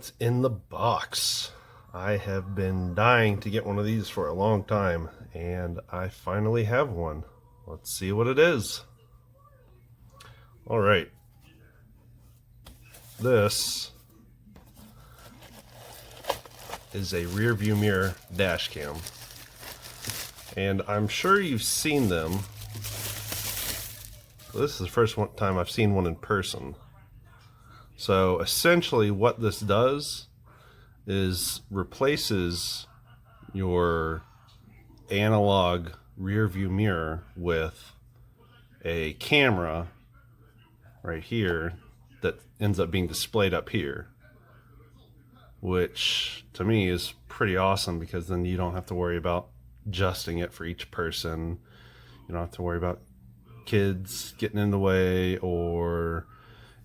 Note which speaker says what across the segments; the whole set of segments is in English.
Speaker 1: what's in the box. I have been dying to get one of these for a long time, and I finally have one. Let's see what it is. All right. This is a rear view mirror dash cam. And I'm sure you've seen them. This is the first time I've seen one in person. So essentially what this does is replaces your analog rear view mirror with a camera right here that ends up being displayed up here, which to me is pretty awesome because then you don't have to worry about adjusting it for each person. You don't have to worry about kids getting in the way, or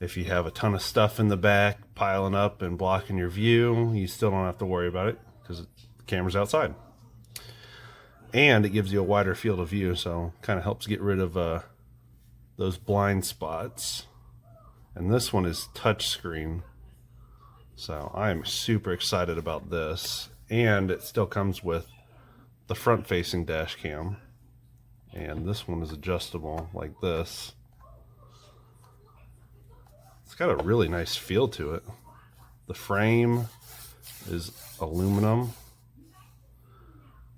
Speaker 1: if you have a ton of stuff in the back piling up and blocking your view, you still don't have to worry about it because the camera's outside. And it gives you a wider field of view, so kind of helps get rid of those blind spots. And this one is touchscreen, so I'm super excited about this. And it still comes with the front-facing dash cam, and this one is adjustable like this. It's got a really nice feel to it. The frame is aluminum,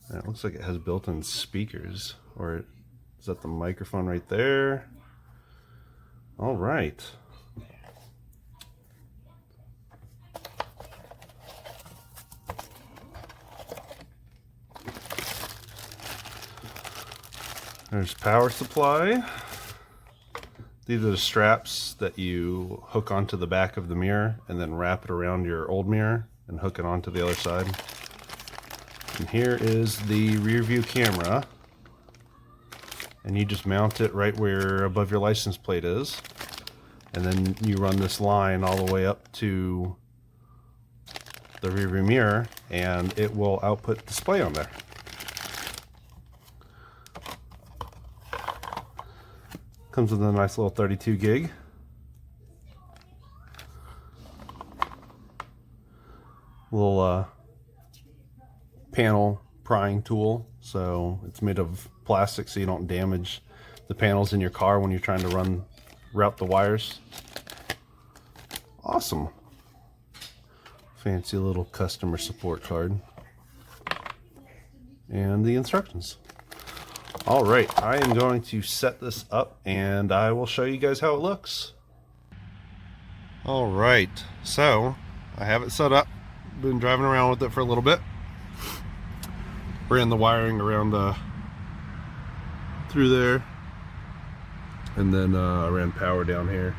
Speaker 1: and it looks like it has built-in speakers. Or is that the microphone right there? All right. There's power supply. These are the straps that you hook onto the back of the mirror and then wrap it around your old mirror and hook it onto the other side. And here is the rear view camera. And you just mount it right where above your license plate is. And then you run this line all the way up to the rear view mirror and it will output display on there. Comes with a nice little 32 gig. Little panel prying tool. So it's made of plastic so you don't damage the panels in your car when you're trying to route the wires. Awesome. Fancy little customer support card. And the instructions. All right, I am going to set this up and I will show you guys how it looks. All right, so I have it set up. Been driving around with it for a little bit. Ran the wiring around through there, and then I ran power down here.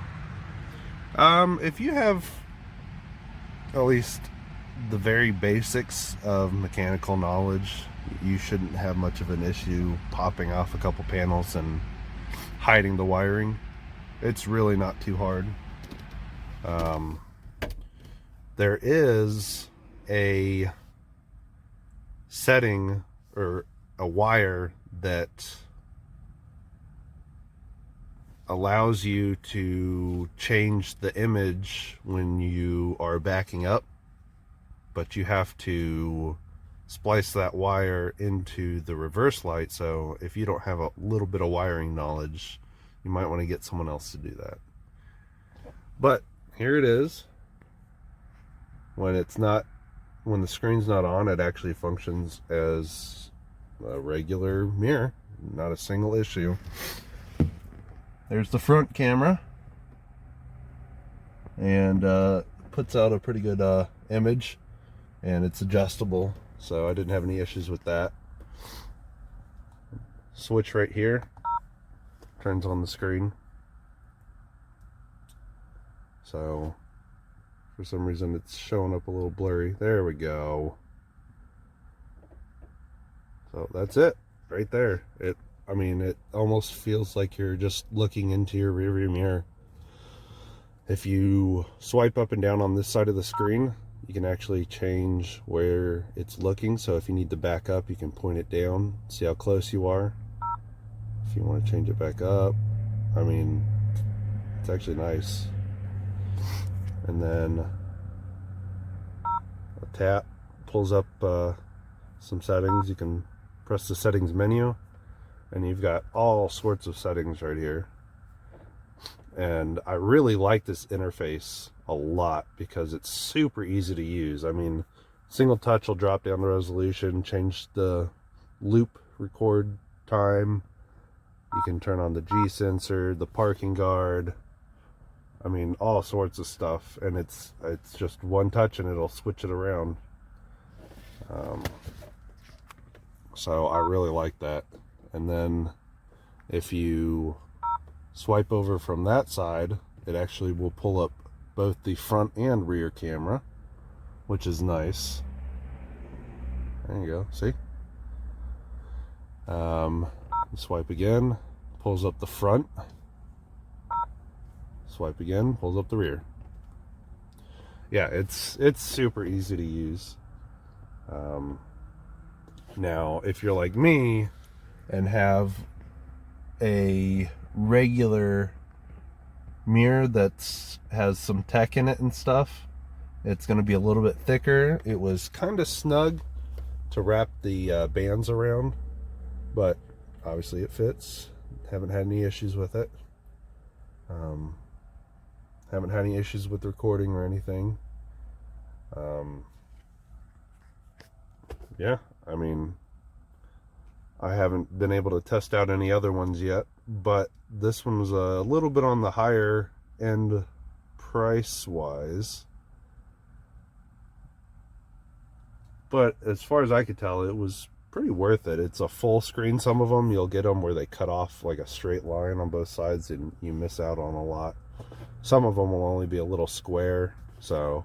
Speaker 1: If you have at least the very basics of mechanical knowledge, you shouldn't have much of an issue popping off a couple panels and hiding the wiring. It's really not too hard. There is a setting or a wire that allows you to change the image when you are backing up, but you have to splice that wire into the reverse light. So if you don't have a little bit of wiring knowledge, you might want to get someone else to do that. But here it is. When the screen's not on, it actually functions as a regular mirror, not a single issue. There's the front camera, and puts out a pretty good image, and it's adjustable, so I didn't have any issues with that. Switch right here, turns on the screen. So for some reason it's showing up a little blurry. There we go. So that's it right there. It almost feels like you're just looking into your rearview mirror. If you swipe up and down on this side of the screen, you can actually change where it's looking. So if you need to back up, you can point it down, see how close you are. If you want to change it back up, it's actually nice. And then tap, pulls up some settings. You can press the settings menu, and you've got all sorts of settings right here. And I really like this interface a lot because it's super easy to use. I mean, single touch will drop down the resolution, change the loop record time. You can turn on the G sensor, the parking guard. I mean, all sorts of stuff, and it's just one touch and it'll switch it around. So I really like that. And then if you swipe over from that side, it actually will pull up both the front and rear camera, which is nice. There you go, see? Swipe again, pulls up the front. Swipe again, pulls up the rear. Yeah, it's super easy to use. Now, if you're like me and have a regular mirror that has some tech in it and stuff, it's going to be a little bit thicker. It was kind of snug to wrap the bands around, but obviously it fits. Haven't had any issues with it. Haven't had any issues with recording or anything. Yeah, I mean, I haven't been able to test out any other ones yet, but this one was a little bit on the higher end price wise. But as far as I could tell, it was pretty worth it. It's a full screen. Some of them you'll get them where they cut off like a straight line on both sides and you miss out on a lot. Some of them will only be a little square, so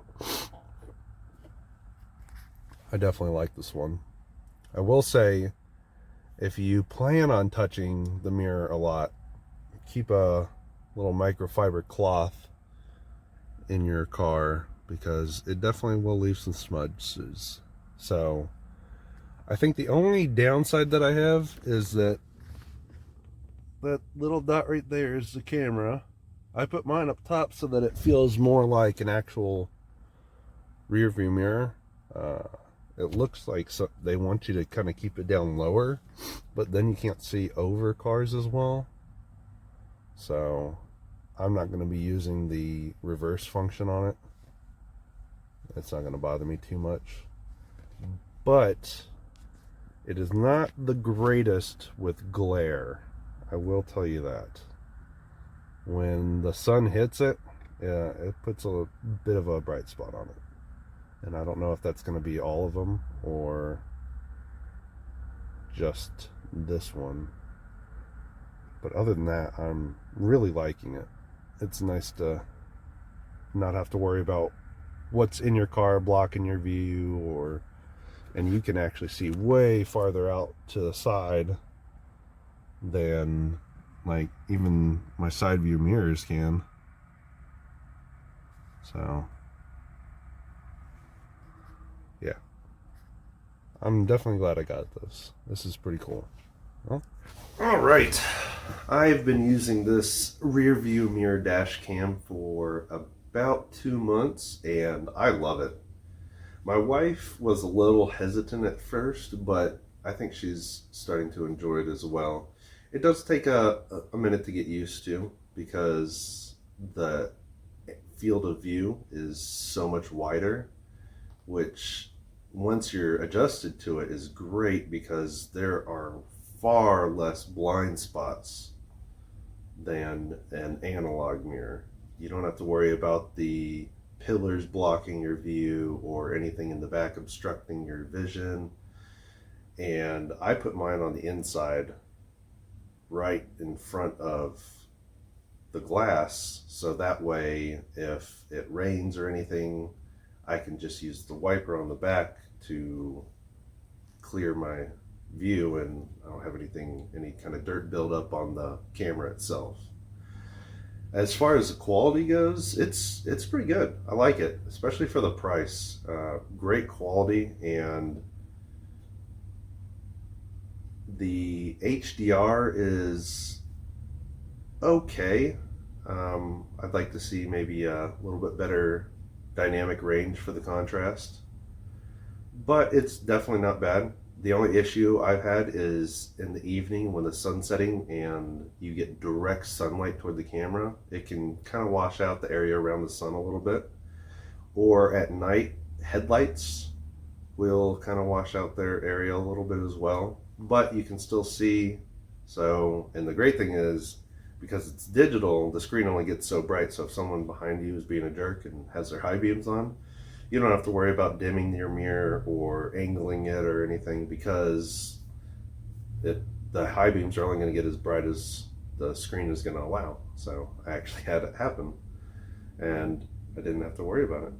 Speaker 1: I definitely like this one. I will say, if you plan on touching the mirror a lot, keep a little microfiber cloth in your car because it definitely will leave some smudges. So I think the only downside that I have is that little dot right there is the camera. I put mine up top so that it feels more like an actual rear view mirror. It looks like they want you to kind of keep it down lower, but then you can't see over cars as well. So I'm not going to be using the reverse function on it. It's not going to bother me too much. But it is not the greatest with glare. I will tell you that. When the sun hits it, it puts a bit of a bright spot on it. And I don't know if that's going to be all of them or just this one. But other than that, I'm really liking it. It's nice to not have to worry about what's in your car blocking your view, and you can actually see way farther out to the side than like even my side view mirrors can. So yeah, I'm definitely glad I got this. This is pretty cool. Well, all right, I've been using this rear view mirror dash cam for about 2 months and I love it. My wife was a little hesitant at first, but I think she's starting to enjoy it as well. It does take a minute to get used to because the field of view is so much wider, which once you're adjusted to it is great because there are far less blind spots than an analog mirror. You don't have to worry about the pillars blocking your view or anything in the back obstructing your vision. And I put mine on the inside right in front of the glass, so that way if it rains or anything, I can just use the wiper on the back to clear my view and I don't have any kind of dirt buildup on the camera itself. As far as the quality goes, it's pretty good. I like it, especially for the price. Great quality, and the HDR is okay. I'd like to see maybe a little bit better dynamic range for the contrast. but it's definitely not bad. The only issue I've had is in the evening when the sun's setting and you get direct sunlight toward the camera, it can kind of wash out the area around the sun a little bit. Or at night, headlights will kind of wash out their area a little bit as well, but you can still see. So, and the great thing is, because it's digital, the screen only gets so bright, so if someone behind you is being a jerk and has their high beams on, you don't have to worry about dimming your mirror or angling it or anything, because the high beams are only going to get as bright as the screen is going to allow. So I actually had it happen, and I didn't have to worry about it.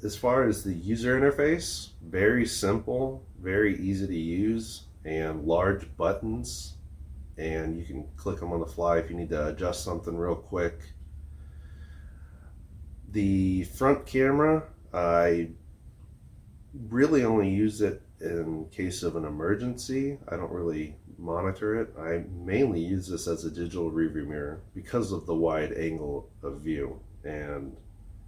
Speaker 1: As far as the user interface, very simple, very easy to use, and large buttons, and you can click them on the fly if you need to adjust something real quick. The front camera, I really only use it in case of an emergency. I don't really monitor it. I mainly use this as a digital rearview mirror because of the wide angle of view, and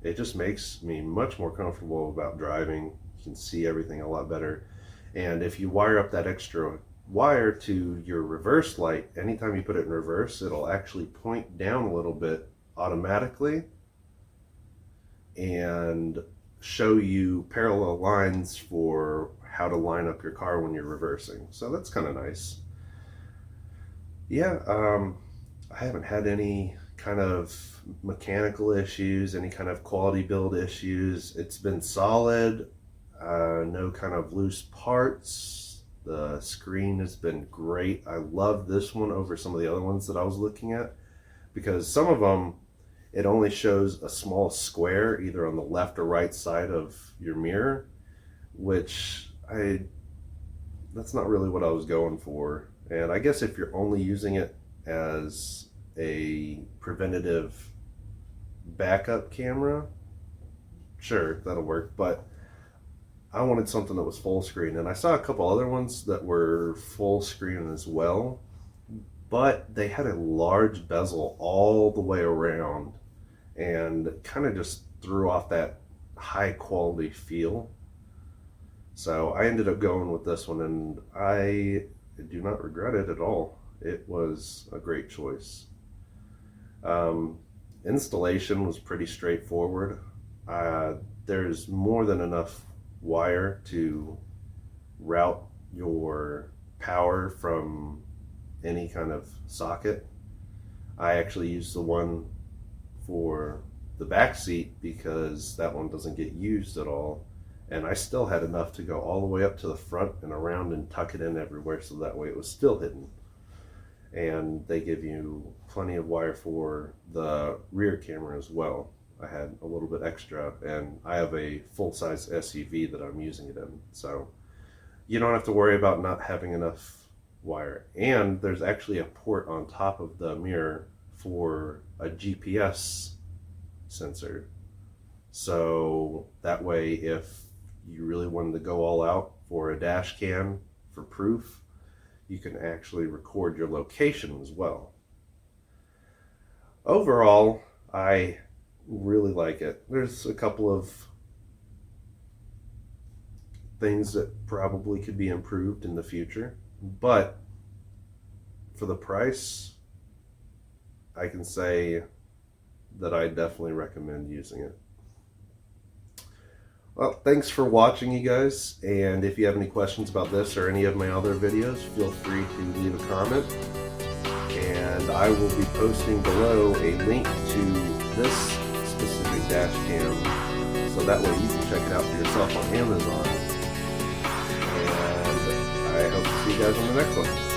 Speaker 1: it just makes me much more comfortable about driving. You can see everything a lot better. And if you wire up that extra wire to your reverse light, anytime you put it in reverse, it'll actually point down a little bit automatically and show you parallel lines for how to line up your car when you're reversing. So that's kind of nice. Yeah, I haven't had any kind of mechanical issues, any kind of quality build issues. It's been solid, no kind of loose parts. The screen has been great. I love this one over some of the other ones that I was looking at, because some of them, it only shows a small square either on the left or right side of your mirror, which that's not really what I was going for. And I guess if you're only using it as a preventative backup camera, sure, that'll work, but I wanted something that was full screen, and I saw a couple other ones that were full screen as well, but they had a large bezel all the way around and kind of just threw off that high quality feel. So I ended up going with this one, and I do not regret it at all. It was a great choice. Installation was pretty straightforward. There's more than enough wire to route your power from any kind of socket. I actually used the one for the back seat because that one doesn't get used at all, and I still had enough to go all the way up to the front and around and tuck it in everywhere, so that way it was still hidden. And they give you plenty of wire for the rear camera as well. I had a little bit extra, and I have a full-size SUV that I'm using it in, so you don't have to worry about not having enough wire. And there's actually a port on top of the mirror for a GPS sensor, so that way if you really wanted to go all out for a dash cam for proof, you can actually record your location as well. Overall, I really like it. There's a couple of things that probably could be improved in the future, but for the price, I can say that I definitely recommend using it. Well, thanks for watching, you guys, and if you have any questions about this or any of my other videos, feel free to leave a comment, and I will be posting below a link to this specific dash cam, so that way you can check it out for yourself on Amazon. And I hope to see you guys on the next one.